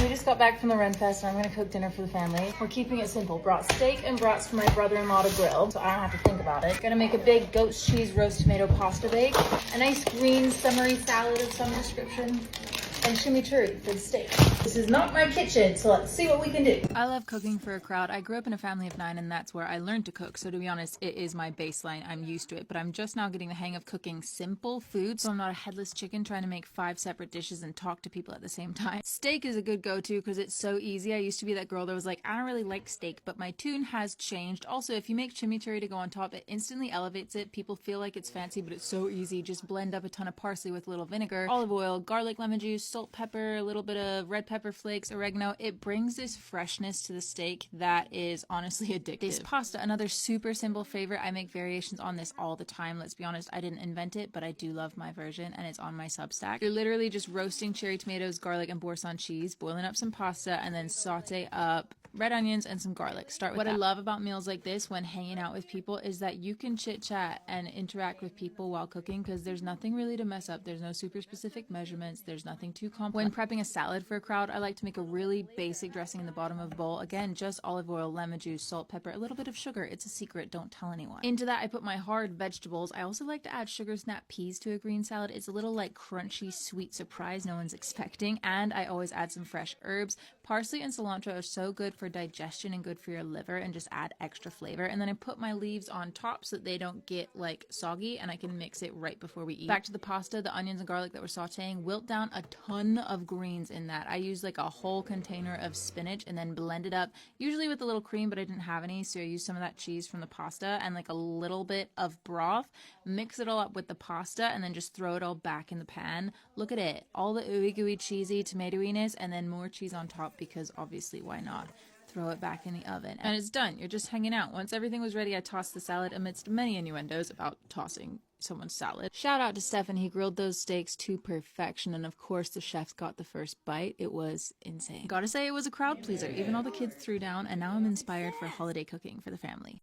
We just got back from the Ren Fest and I'm gonna cook dinner for the family. We're keeping it simple. Brought steak and brats for my brother-in-law to grill, so I don't have to think about it. Gonna make a big goat's cheese roast tomato pasta bake, a nice green summery salad of some description, and chimichurri for the steak. This is not my kitchen, so let's see what we can do. I love cooking for a crowd. I grew up in a family of 9 and that's where I learned to cook. So to be honest, it is my baseline. I'm used to it, but I'm just now getting the hang of cooking simple food. So I'm not a headless chicken trying to make 5 separate dishes and talk to people at the same time. Steak is a good go-to because it's so easy. I used to be that girl that was like, I don't really like steak, but my tune has changed. Also, if you make chimichurri to go on top, it instantly elevates it. People feel like it's fancy, but it's so easy. Just blend up a ton of parsley with a little vinegar, olive oil, garlic, lemon juice, salt, pepper, a little bit of red pepper flakes, oregano. It brings this freshness to the steak that is honestly addictive. This pasta, another super simple favorite. I make variations on this all the time. Let's be honest, I didn't invent it, but I do love my version and it's on my Substack. You're literally just roasting cherry tomatoes, garlic, and boursin cheese, boiling up some pasta, and then saute up red onions and some garlic. Start with what I love about meals like this when hanging out with people is that you can chit chat and interact with people while cooking because there's nothing really to mess up. There's no super specific measurements. There's nothing too complex. When prepping a salad for a crowd, I like to make a really basic dressing in the bottom of a bowl. Again, just olive oil, lemon juice, salt, pepper, a little bit of sugar. It's a secret. Don't tell anyone. Into that, I put my hard vegetables. I also like to add sugar snap peas to a green salad. It's a little like crunchy, sweet surprise no one's expecting. And I always add some fresh herbs. Parsley and cilantro are so good for digestion and good for your liver and just add extra flavor. And then I put my leaves on top so that they don't get like soggy and I can mix it right before we eat. Back to the pasta, the onions and garlic that we're sauteing, wilt down a ton of greens in that. I use like a whole container of spinach and then blend it up, usually with a little cream, but I didn't have any, so I used some of that cheese from the pasta and like a little bit of broth, mix it all up with the pasta and then just throw it all back in the pan. Look at it, all the ooey gooey cheesy tomatoiness and then more cheese on top because obviously why not? Throw it back in the oven and it's done. You're just hanging out. Once everything was ready, I tossed the salad amidst many innuendos about tossing someone's salad. Shout out to Stefan. He grilled those steaks to perfection and of course the chefs got the first bite. It was insane. Gotta say it was a crowd pleaser even though the kids threw down, and now I'm inspired for holiday cooking for the family.